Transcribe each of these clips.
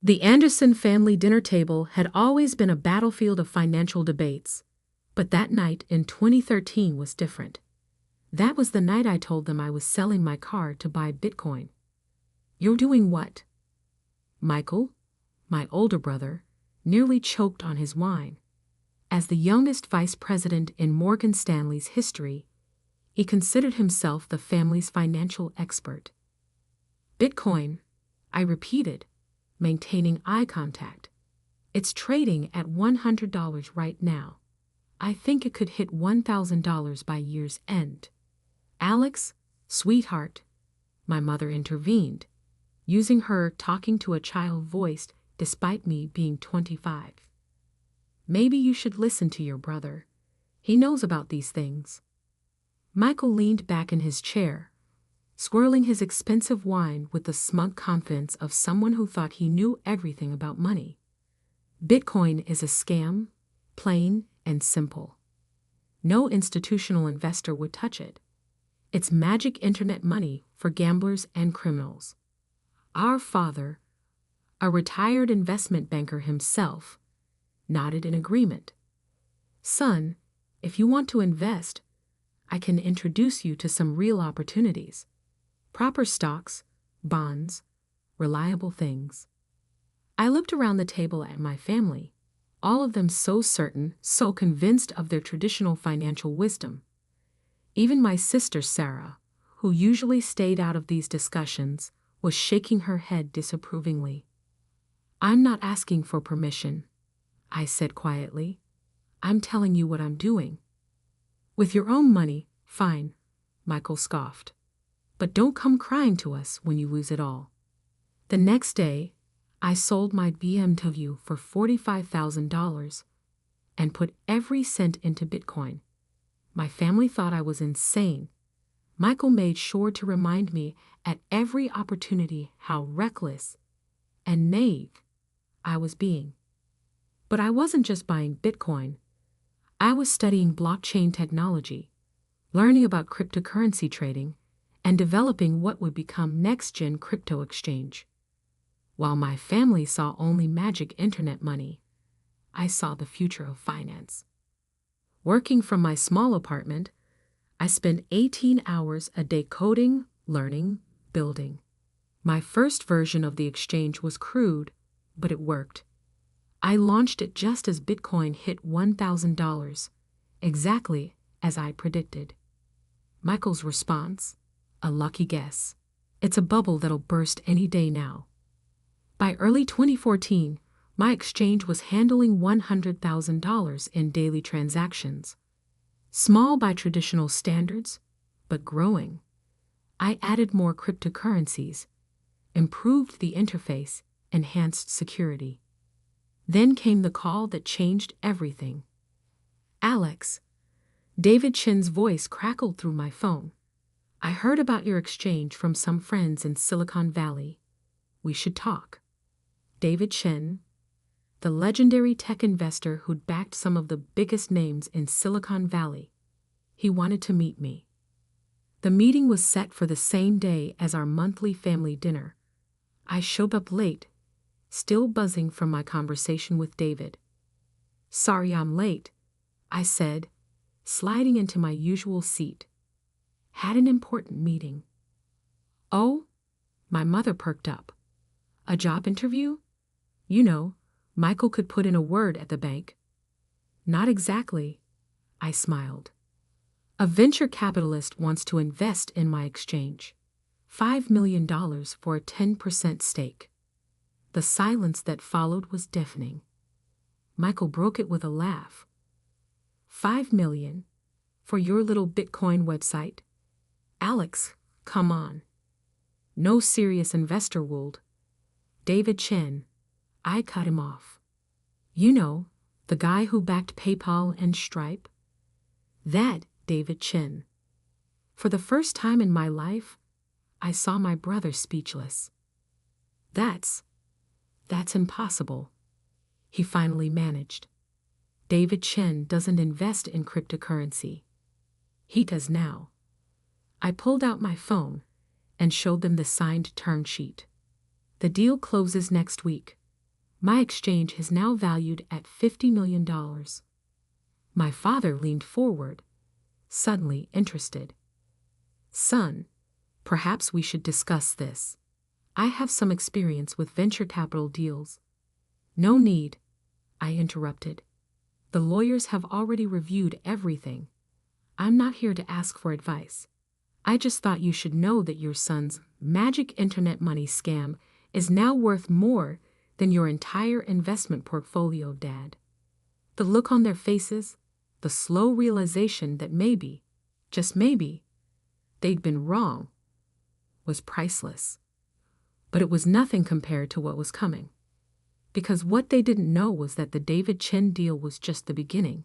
The Anderson family dinner table had always been a battlefield of financial debates, but that night in 2013 was different. That was the night I told them I was selling my car to buy Bitcoin. "You're doing what?" Michael, my older brother, nearly choked on his wine. As the youngest vice president in Morgan Stanley's history, he considered himself the family's financial expert. "Bitcoin," I repeated, maintaining eye contact. "It's trading at $100 right now. I think it could hit $1,000 by year's end." "Alex, sweetheart," my mother intervened, using her talking to a child voice despite me being 25. "Maybe you should listen to your brother. He knows about these things." Michael leaned back in his chair, swirling his expensive wine with the smug confidence of someone who thought he knew everything about money. "Bitcoin is a scam, plain and simple. No institutional investor would touch it. It's magic internet money for gamblers and criminals." Our father, a retired investment banker himself, nodded in agreement. "Son, if you want to invest, I can introduce you to some real opportunities. Proper stocks, bonds, reliable things." I looked around the table at my family, all of them so certain, so convinced of their traditional financial wisdom. Even my sister Sarah, who usually stayed out of these discussions, was shaking her head disapprovingly. "I'm not asking for permission," I said quietly. "I'm telling you what I'm doing." "With your own money, fine," Michael scoffed. "But don't come crying to us when you lose it all." The next day, I sold my BMW for $45,000 and put every cent into Bitcoin. My family thought I was insane. Michael made sure to remind me at every opportunity how reckless and naive I was being. But I wasn't just buying Bitcoin. I was studying blockchain technology, learning about cryptocurrency trading, and developing what would become next-gen crypto exchange. While my family saw only magic internet money, I saw the future of finance. Working from my small apartment, I spent 18 hours a day coding, learning, building. My first version of the exchange was crude, but it worked. I launched it just as Bitcoin hit $1,000, exactly as I predicted. Michael's response: "A lucky guess. It's a bubble that'll burst any day now." By early 2014, my exchange was handling $100,000 in daily transactions. Small by traditional standards, but growing. I added more cryptocurrencies, improved the interface, enhanced security. Then came the call that changed everything. "Alex," David Chin's voice crackled through my phone. "I heard about your exchange from some friends in Silicon Valley. We should talk." David Chin, the legendary tech investor who'd backed some of the biggest names in Silicon Valley. He wanted to meet me. The meeting was set for the same day as our monthly family dinner. I showed up late, still buzzing from my conversation with David. "Sorry I'm late," I said, sliding into my usual seat. "Had an important meeting." "Oh?" My mother perked up. "A job interview? You know, Michael could put in a word at the bank." "Not exactly," I smiled. "A venture capitalist wants to invest in my exchange. $5 million for a 10% stake." The silence that followed was deafening. Michael broke it with a laugh. $5 million? For your little Bitcoin website? Alex, come on. No serious investor would. David Chen. I cut him off. "You know, the guy who backed PayPal and Stripe?" That David Chen. For the first time in my life, I saw my brother speechless. That's impossible," he finally managed. "David Chen doesn't invest in cryptocurrency. He does now." I pulled out my phone and showed them the signed term sheet. "The deal closes next week. My exchange is now valued at $50 million. My father leaned forward, suddenly interested. Son, perhaps we should discuss this. I have some experience with venture capital deals. No need, I interrupted. The lawyers have already reviewed everything. I'm not here to ask for advice. I just thought you should know that your son's magic internet money scam is now worth more than your entire investment portfolio, Dad. The look on their faces, the slow realization that maybe, just maybe, they'd been wrong, was priceless. But it was nothing compared to what was coming. Because what they didn't know was that the David Chen deal was just the beginning.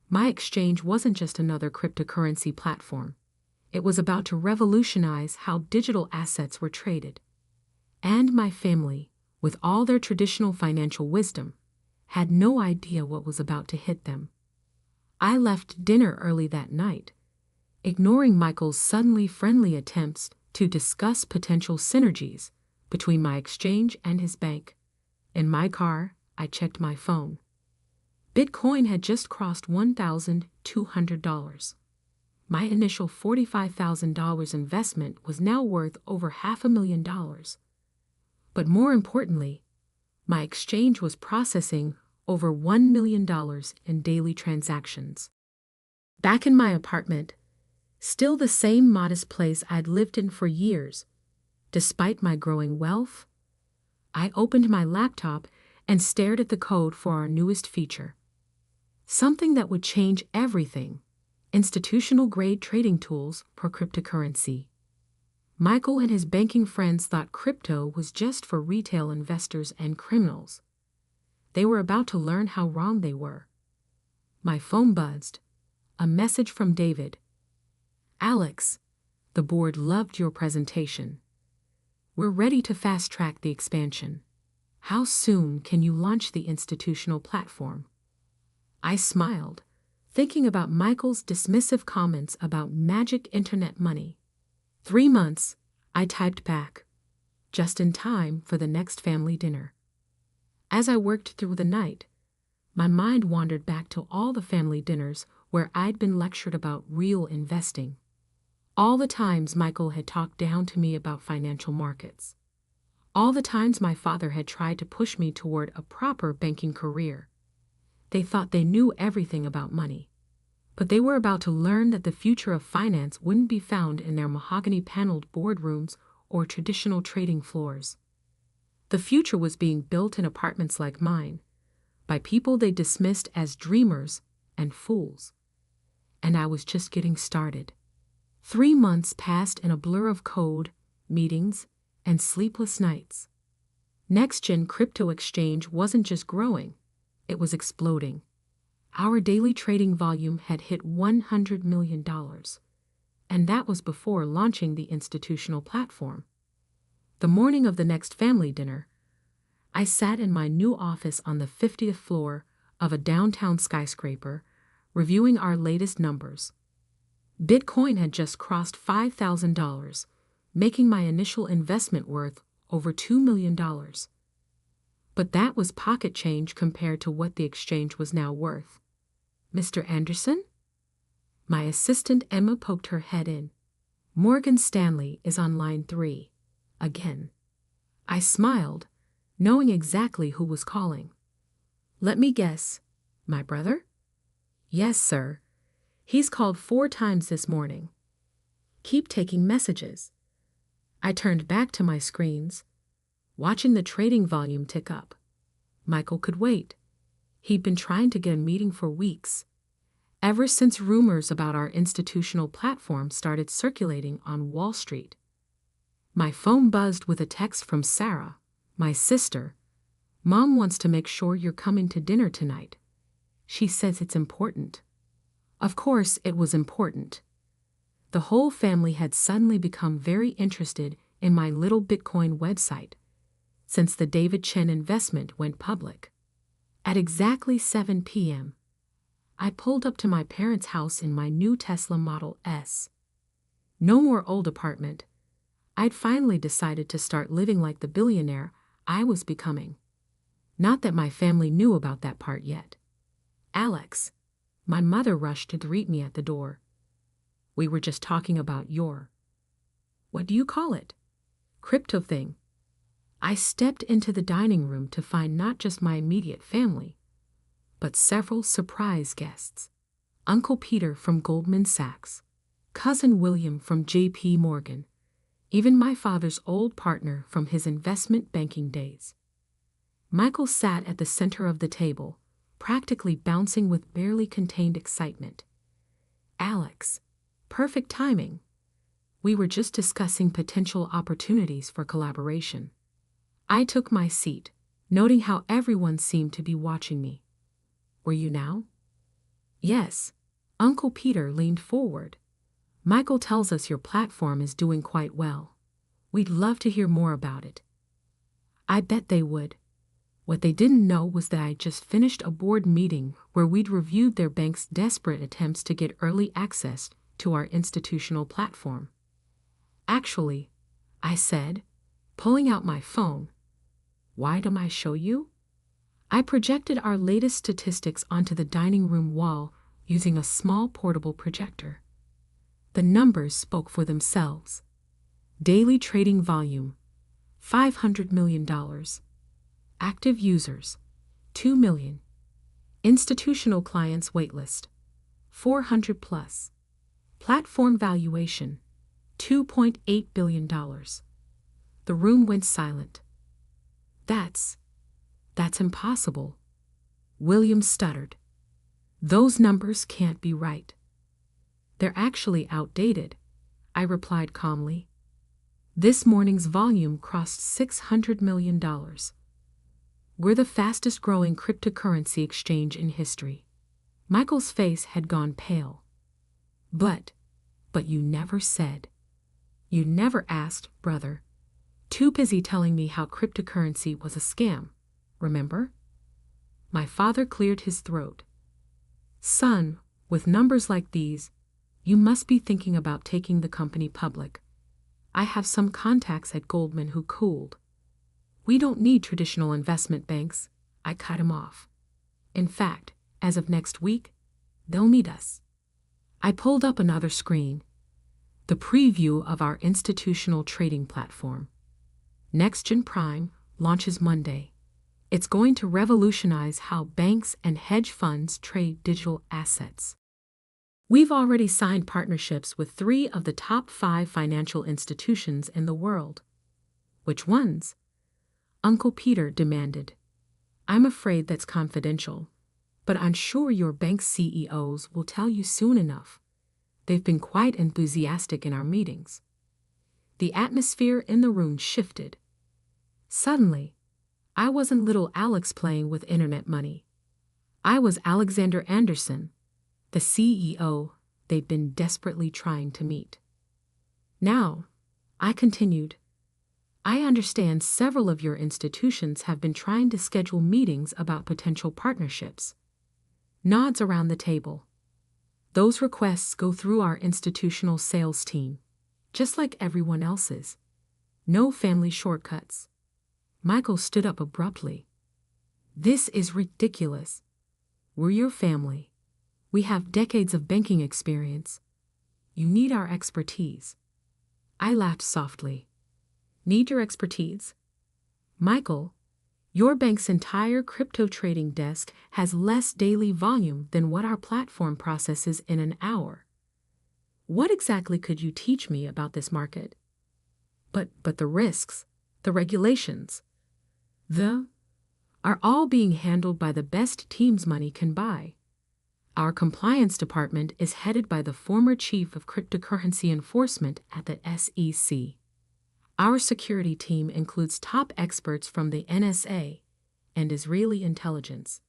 My exchange wasn't just another cryptocurrency platform. It was about to revolutionize how digital assets were traded. And my family, with all their traditional financial wisdom, had no idea what was about to hit them. I left dinner early that night, ignoring Michael's suddenly friendly attempts to discuss potential synergies between my exchange and his bank. In my car, I checked my phone. Bitcoin had just crossed $1,200. My initial $45,000 investment was now worth over $500,000. But more importantly, my exchange was processing over $1 million in daily transactions. Back in my apartment, still the same modest place I'd lived in for years, despite my growing wealth, I opened my laptop and stared at the code for our newest feature. Something that would change everything: institutional-grade trading tools for cryptocurrency. Michael and his banking friends thought crypto was just for retail investors and criminals. They were about to learn how wrong they were. My phone buzzed. A message from David. Alex, the board loved your presentation. We're ready to fast-track the expansion. How soon can you launch the institutional platform? I smiled, thinking about Michael's dismissive comments about magic internet money. 3 months, I typed back, just in time for the next family dinner. As I worked through the night, my mind wandered back to all the family dinners where I'd been lectured about real investing. All the times Michael had talked down to me about financial markets. All the times my father had tried to push me toward a proper banking career. They thought they knew everything about money. But they were about to learn that the future of finance wouldn't be found in their mahogany-paneled boardrooms or traditional trading floors. The future was being built in apartments like mine, by people they dismissed as dreamers and fools. And I was just getting started. 3 months passed in a blur of code, meetings, and sleepless nights. Next-gen crypto exchange wasn't just growing, it was exploding. Our daily trading volume had hit $100 million, and that was before launching the institutional platform. The morning of the next family dinner, I sat in my new office on the 50th floor of a downtown skyscraper, reviewing our latest numbers. Bitcoin had just crossed $5,000, making my initial investment worth over $2 million. But that was pocket change compared to what the exchange was now worth. Mr. Anderson? My assistant Emma poked her head in. Morgan Stanley is on line 3. Again. I smiled, knowing exactly who was calling. Let me guess. My brother? Yes, sir. He's called 4 times this morning. Keep taking messages. I turned back to my screens, watching the trading volume tick up. Michael could wait. He'd been trying to get a meeting for weeks, ever since rumors about our institutional platform started circulating on Wall Street. My phone buzzed with a text from Sarah, my sister. Mom wants to make sure you're coming to dinner tonight. She says it's important. Of course, it was important. The whole family had suddenly become very interested in my little Bitcoin website since the David Chen investment went public. At exactly 7 p.m., I pulled up to my parents' house in my new Tesla Model S. No more old apartment. I'd finally decided to start living like the billionaire I was becoming. Not that my family knew about that part yet. Alex, my mother rushed to greet me at the door. We were just talking about your, what do you call it? Crypto thing. I stepped into the dining room to find not just my immediate family, but several surprise guests. Uncle Peter from Goldman Sachs, Cousin William from J.P. Morgan, even my father's old partner from his investment banking days. Michael sat at the center of the table, practically bouncing with barely contained excitement. Alex, perfect timing. We were just discussing potential opportunities for collaboration. I took my seat, noting how everyone seemed to be watching me. Were you now? Yes. Uncle Peter leaned forward. Michael tells us your platform is doing quite well. We'd love to hear more about it. I bet they would. What they didn't know was that I just finished a board meeting where we'd reviewed their bank's desperate attempts to get early access to our institutional platform. Actually, I said, pulling out my phone. Why don't I show you? I projected our latest statistics onto the dining room wall using a small portable projector. The numbers spoke for themselves. Daily trading volume, $500 million. Active users, 2 million. Institutional clients waitlist, 400 plus. Platform valuation, $2.8 billion. The room went silent. That's impossible. William stuttered. Those numbers can't be right. They're actually outdated, I replied calmly. This morning's volume crossed $600 million. We're the fastest growing cryptocurrency exchange in history. Michael's face had gone pale. But you never said. You never asked, brother. Too busy telling me how cryptocurrency was a scam, remember? My father cleared his throat. Son, with numbers like these, you must be thinking about taking the company public. I have some contacts at Goldman who cooled. We don't need traditional investment banks, I cut him off. In fact, as of next week, they'll need us. I pulled up another screen. The preview of our institutional trading platform. NextGen Prime launches Monday. It's going to revolutionize how banks and hedge funds trade digital assets. We've already signed partnerships with 3 of the top 5 financial institutions in the world. Which ones? Uncle Peter demanded. I'm afraid that's confidential, but I'm sure your bank's CEOs will tell you soon enough. They've been quite enthusiastic in our meetings. The atmosphere in the room shifted. Suddenly, I wasn't little Alex playing with internet money. I was Alexander Anderson, the CEO they'd been desperately trying to meet. Now, I continued, I understand several of your institutions have been trying to schedule meetings about potential partnerships. Nods around the table. Those requests go through our institutional sales team, just like everyone else's. No family shortcuts. Michael stood up abruptly. This is ridiculous. We're your family. We have decades of banking experience. You need our expertise. I laughed softly. Need your expertise? Michael, your bank's entire crypto trading desk has less daily volume than what our platform processes in an hour. What exactly could you teach me about this market? But the risks, the regulations, are all being handled by the best teams money can buy. Our compliance department is headed by the former chief of cryptocurrency enforcement at the SEC. Our security team includes top experts from the NSA and Israeli intelligence.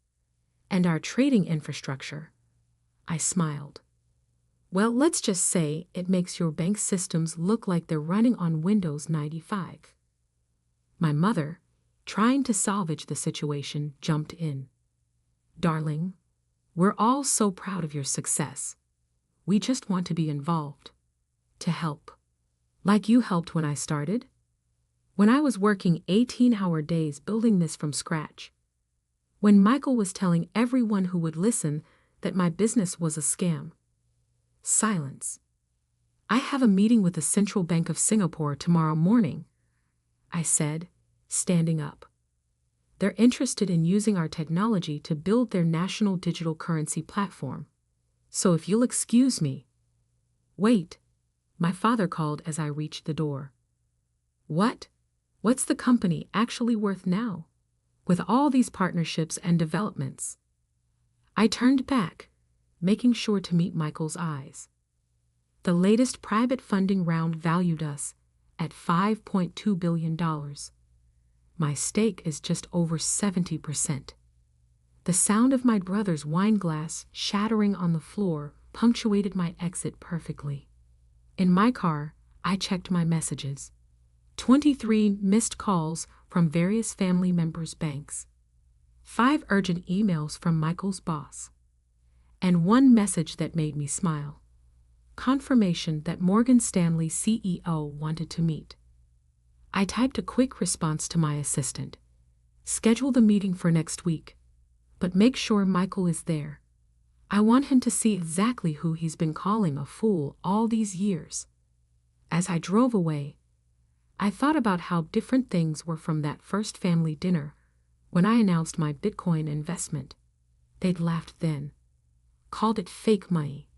And our trading infrastructure. I smiled. Well, let's just say it makes your bank systems look like they're running on Windows 95. My mother, trying to salvage the situation, jumped in. Darling, we're all so proud of your success. We just want to be involved. To help. Like you helped when I started. When I was working 18-hour days building this from scratch. when Michael was telling everyone who would listen that my business was a scam. Silence. I have a meeting with the Central Bank of Singapore tomorrow morning, I said, standing up. They're interested in using our technology to build their national digital currency platform. So if you'll excuse me. Wait, my father called as I reached the door. What? What's the company actually worth now, with all these partnerships and developments? I turned back, making sure to meet Michael's eyes. The latest private funding round valued us at $5.2 billion. My stake is just over 70%. The sound of my brother's wine glass shattering on the floor punctuated my exit perfectly. In my car, I checked my messages. 23 missed calls from various family members' banks. 5 urgent emails from Michael's boss. And 1 message that made me smile. Confirmation that Morgan Stanley CEO wanted to meet. I typed a quick response to my assistant. Schedule the meeting for next week, but make sure Michael is there. I want him to see exactly who he's been calling a fool all these years. As I drove away, I thought about how different things were from that first family dinner when I announced my Bitcoin investment. They'd laughed then, called it fake money,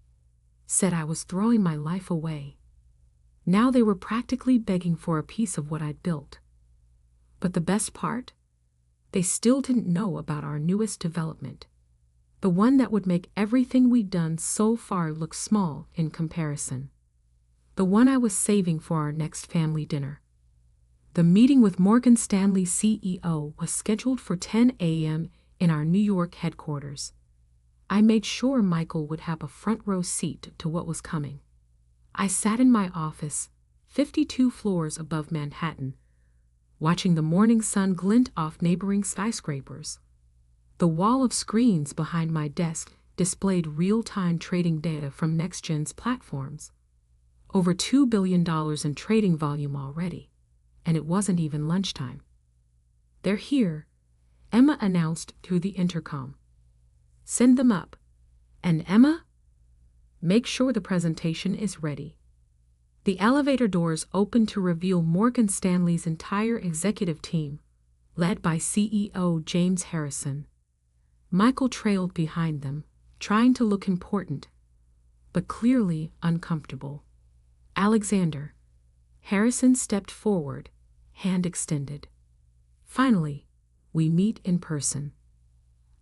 said I was throwing my life away. Now they were practically begging for a piece of what I'd built. But the best part? They still didn't know about our newest development. The one that would make everything we'd done so far look small in comparison. The one I was saving for our next family dinner. The meeting with Morgan Stanley CEO was scheduled for 10 a.m. in our New York headquarters. I made sure Michael would have a front row seat to what was coming. I sat in my office, 52 floors above Manhattan, watching the morning sun glint off neighboring skyscrapers. The wall of screens behind my desk displayed real-time trading data from NextGen's platforms. Over $2 billion in trading volume already, and it wasn't even lunchtime. They're here, Emma announced through the intercom. Send them up. And Emma? Make sure the presentation is ready. The elevator doors opened to reveal Morgan Stanley's entire executive team, led by CEO James Harrison. Michael trailed behind them, trying to look important, but clearly uncomfortable. Alexander. Harrison stepped forward, hand extended. Finally, we meet in person.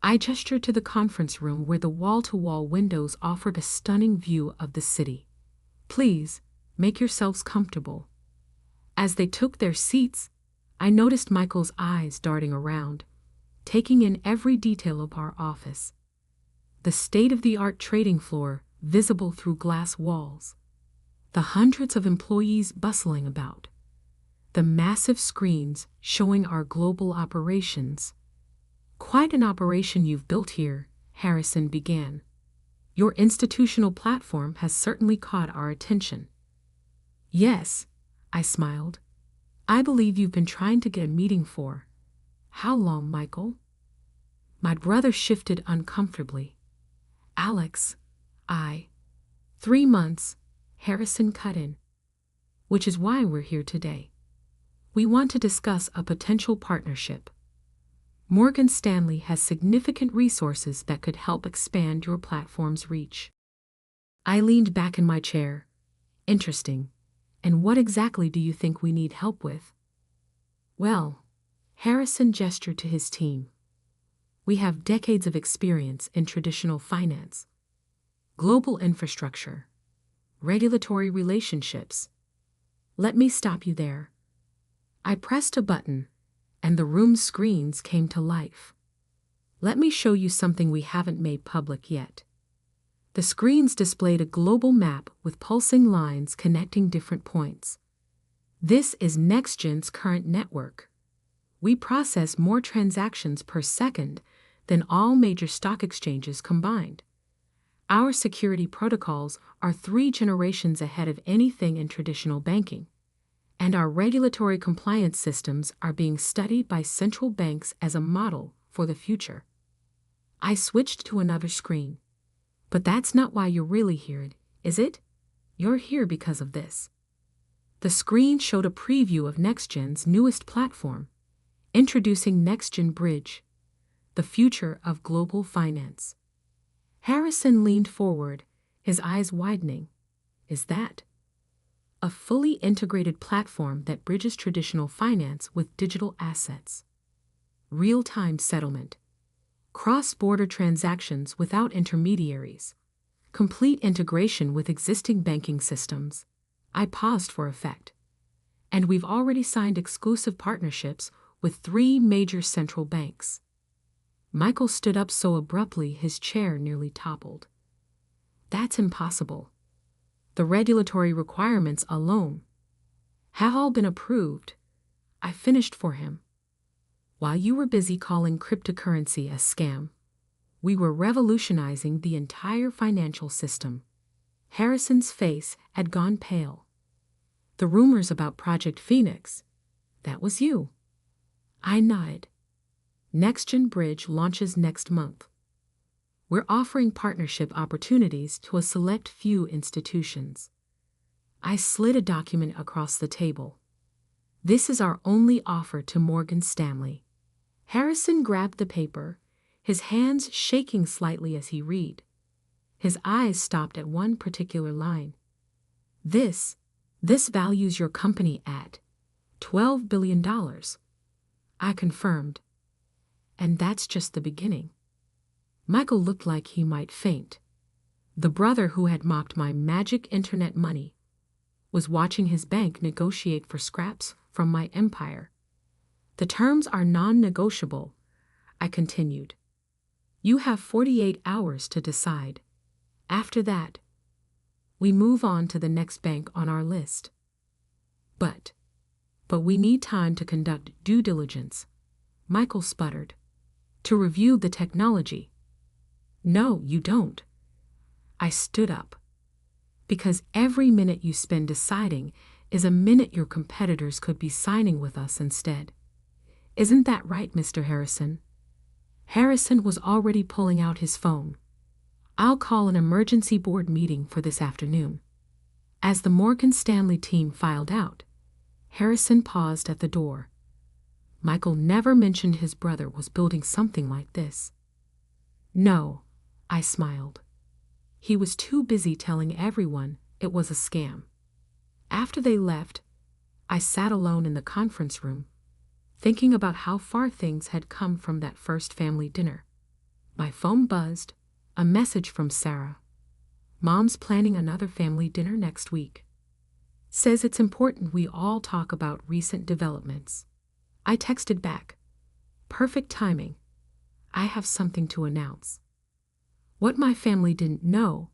I gestured to the conference room where the wall-to-wall windows offered a stunning view of the city. Please, make yourselves comfortable. As they took their seats, I noticed Michael's eyes darting around, taking in every detail of our office. The state-of-the-art trading floor visible through glass walls. The hundreds of employees bustling about. The massive screens showing our global operations. Quite an operation you've built here, Harrison began. Your institutional platform has certainly caught our attention. Yes, I smiled. I believe you've been trying to get a meeting for. How long, Michael? My brother shifted uncomfortably. Alex, 3 months, Harrison cut in. Which is why we're here today. We want to discuss a potential partnership. Morgan Stanley has significant resources that could help expand your platform's reach. I leaned back in my chair. Interesting. And what exactly do you think we need help with? Well, Harrison gestured to his team. We have decades of experience in traditional finance, global infrastructure, regulatory relationships. Let me stop you there. I pressed a button, and the room's screens came to life. Let me show you something we haven't made public yet. The screens displayed a global map with pulsing lines connecting different points. This is NextGen's current network. We process more transactions per second than all major stock exchanges combined. Our security protocols are 3 generations ahead of anything in traditional banking. And our regulatory compliance systems are being studied by central banks as a model for the future. I switched to another screen. But that's not why you're really here, is it? You're here because of this. The screen showed a preview of NextGen's newest platform, introducing NextGen Bridge, the future of global finance. Harrison leaned forward, his eyes widening. Is that a fully integrated platform that bridges traditional finance with digital assets? Real-time settlement, cross-border transactions without intermediaries, complete integration with existing banking systems. I paused for effect. And we've already signed exclusive partnerships with 3 major central banks. Michael stood up so abruptly his chair nearly toppled. That's impossible. The regulatory requirements alone have all been approved. I finished for him. While you were busy calling cryptocurrency a scam, we were revolutionizing the entire financial system. Harrison's face had gone pale. The rumors about Project Phoenix, that was you. I nodded. NextGen Bridge launches next month. We're offering partnership opportunities to a select few institutions. I slid a document across the table. This is our only offer to Morgan Stanley. Harrison grabbed the paper, his hands shaking slightly as he read. His eyes stopped at one particular line. This values your company at $12 billion. I confirmed. And that's just the beginning. Michael looked like he might faint. The brother who had mocked my magic internet money was watching his bank negotiate for scraps from my empire. The terms are non-negotiable, I continued. You have 48 hours to decide. After that, we move on to the next bank on our list. But we need time to conduct due diligence, Michael sputtered. To review the technology. No, you don't. I stood up. Because every minute you spend deciding is a minute your competitors could be signing with us instead. Isn't that right, Mr. Harrison? Harrison was already pulling out his phone. I'll call an emergency board meeting for this afternoon. As the Morgan Stanley team filed out, Harrison paused at the door. Michael never mentioned his brother was building something like this. No, I smiled. He was too busy telling everyone it was a scam. After they left, I sat alone in the conference room, thinking about how far things had come from that first family dinner. My phone buzzed, a message from Sarah. Mom's planning another family dinner next week. Says it's important we all talk about recent developments. I texted back. Perfect timing. I have something to announce. What my family didn't know,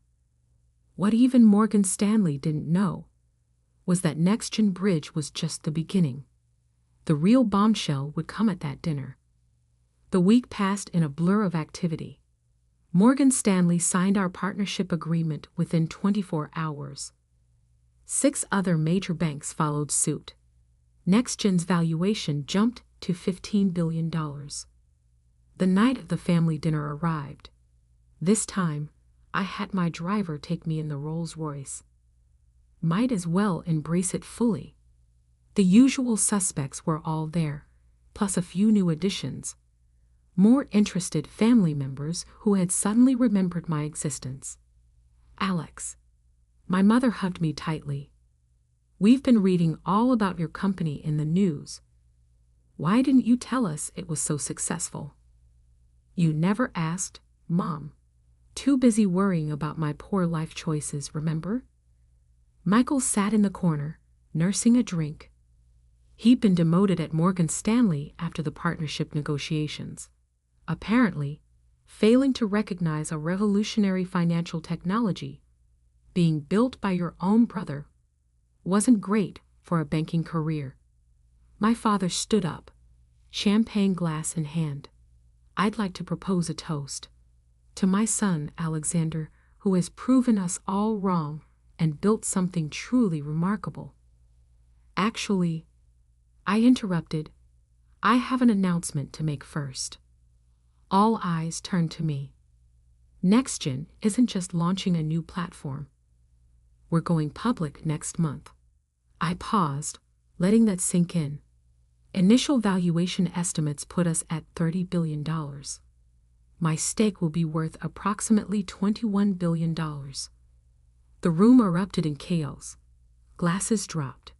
what even Morgan Stanley didn't know, was that NextGen Bridge was just the beginning. The real bombshell would come at that dinner. The week passed in a blur of activity. Morgan Stanley signed our partnership agreement within 24 hours. 6 other major banks followed suit. NextGen's valuation jumped to $15 billion. The night of the family dinner arrived. This time, I had my driver take me in the Rolls-Royce. Might as well embrace it fully. The usual suspects were all there, plus a few new additions. More interested family members who had suddenly remembered my existence. Alex. My mother hugged me tightly. We've been reading all about your company in the news. Why didn't you tell us it was so successful? You never asked, Mom. Too busy worrying about my poor life choices, remember? Michael sat in the corner, nursing a drink. He'd been demoted at Morgan Stanley after the partnership negotiations. Apparently, failing to recognize a revolutionary financial technology being built by your own brother wasn't great for a banking career. My father stood up, champagne glass in hand. I'd like to propose a toast to my son, Alexander, who has proven us all wrong and built something truly remarkable. Actually, I interrupted. I have an announcement to make first. All eyes turned to me. NextGen isn't just launching a new platform. We're going public next month. I paused, letting that sink in. Initial valuation estimates put us at $30 billion. My stake will be worth approximately $21 billion. The room erupted in chaos. Glasses dropped.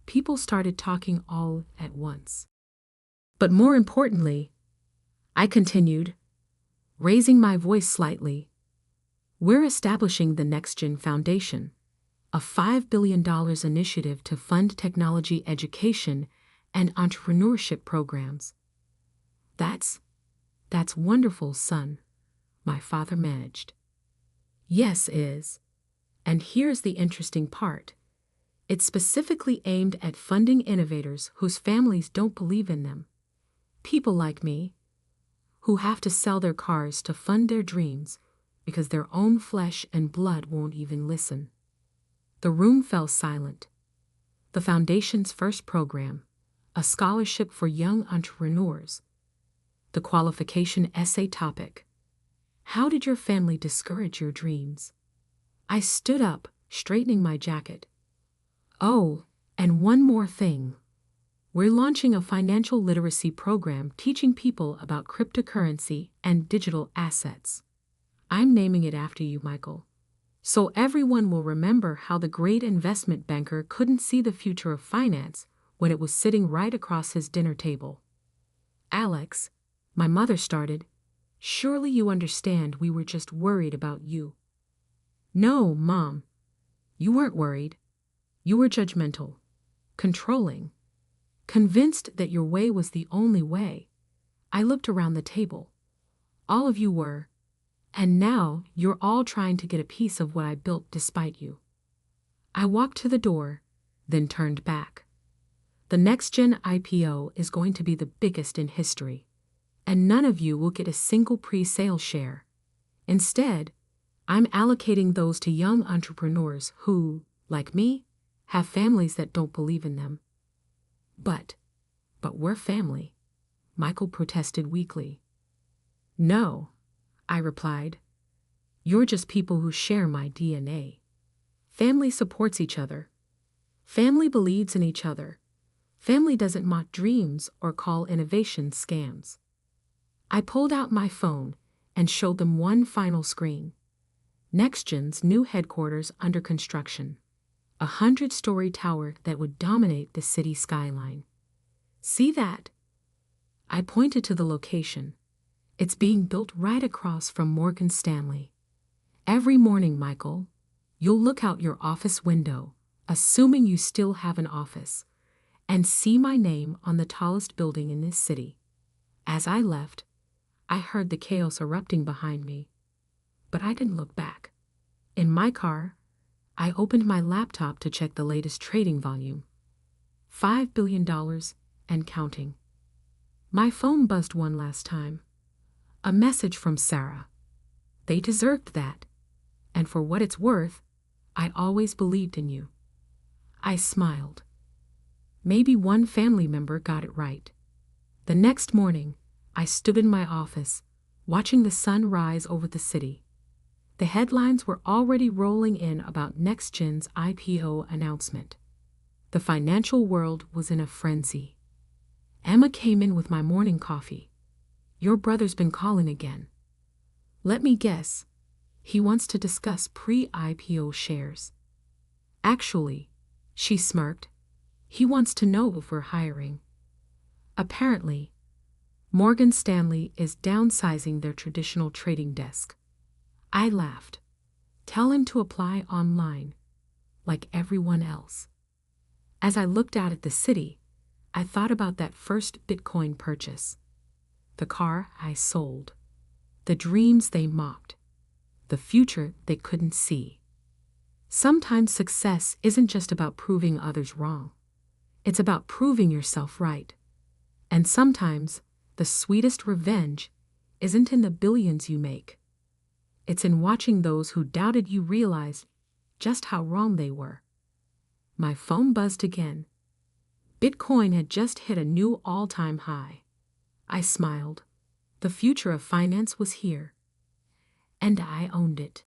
People started talking all at once. But more importantly, I continued, raising my voice slightly, we're establishing the NextGen Foundation, a $5 billion initiative to fund technology education and entrepreneurship programs. That's wonderful, son, my father managed. Yes, is. And here's the interesting part. It's specifically aimed at funding innovators whose families don't believe in them. People like me, who have to sell their cars to fund their dreams because their own flesh and blood won't even listen. The room fell silent. The Foundation's first program, a scholarship for young entrepreneurs. The qualification essay topic. How did your family discourage your dreams? I stood up, straightening my jacket. Oh, and one more thing. We're launching a financial literacy program teaching people about cryptocurrency and digital assets. I'm naming it after you, Michael. So everyone will remember how the great investment banker couldn't see the future of finance when it was sitting right across his dinner table. Alex, my mother started, surely you understand we were just worried about you. No, Mom. You weren't worried. You were judgmental, controlling, convinced that your way was the only way. I looked around the table. All of you were, and now you're all trying to get a piece of what I built despite you. I walked to the door, then turned back. The NextGen IPO is going to be the biggest in history, and none of you will get a single pre-sale share. Instead, I'm allocating those to young entrepreneurs who, like me, have families that don't believe in them. But we're family, Michael protested weakly. No, I replied. You're just people who share my DNA. Family supports each other. Family believes in each other. Family doesn't mock dreams or call innovation scams. I pulled out my phone and showed them one final screen. NextGen's new headquarters under construction. A 100-story tower that would dominate the city skyline. See that? I pointed to the location. It's being built right across from Morgan Stanley. Every morning, Michael, you'll look out your office window, assuming you still have an office, and see my name on the tallest building in this city. As I left, I heard the chaos erupting behind me, but I didn't look back. In my car, I opened my laptop to check the latest trading volume. $5 billion and counting. My phone buzzed one last time. A message from Sarah. They deserved that. And for what it's worth, I always believed in you. I smiled. Maybe one family member got it right. The next morning, I stood in my office, watching the sun rise over the city. The headlines were already rolling in about NextGen's IPO announcement. The financial world was in a frenzy. Emma came in with my morning coffee. Your brother's been calling again. Let me guess. He wants to discuss pre-IPO shares. Actually, she smirked, he wants to know if we're hiring. Apparently, Morgan Stanley is downsizing their traditional trading desk. I laughed. Tell him to apply online, like everyone else. As I looked out at the city, I thought about that first Bitcoin purchase. The car I sold. The dreams they mocked. The future they couldn't see. Sometimes success isn't just about proving others wrong. It's about proving yourself right. And sometimes the sweetest revenge isn't in the billions you make. It's in watching those who doubted you realize just how wrong they were. My phone buzzed again. Bitcoin had just hit a new all-time high. I smiled. The future of finance was here. And I owned it.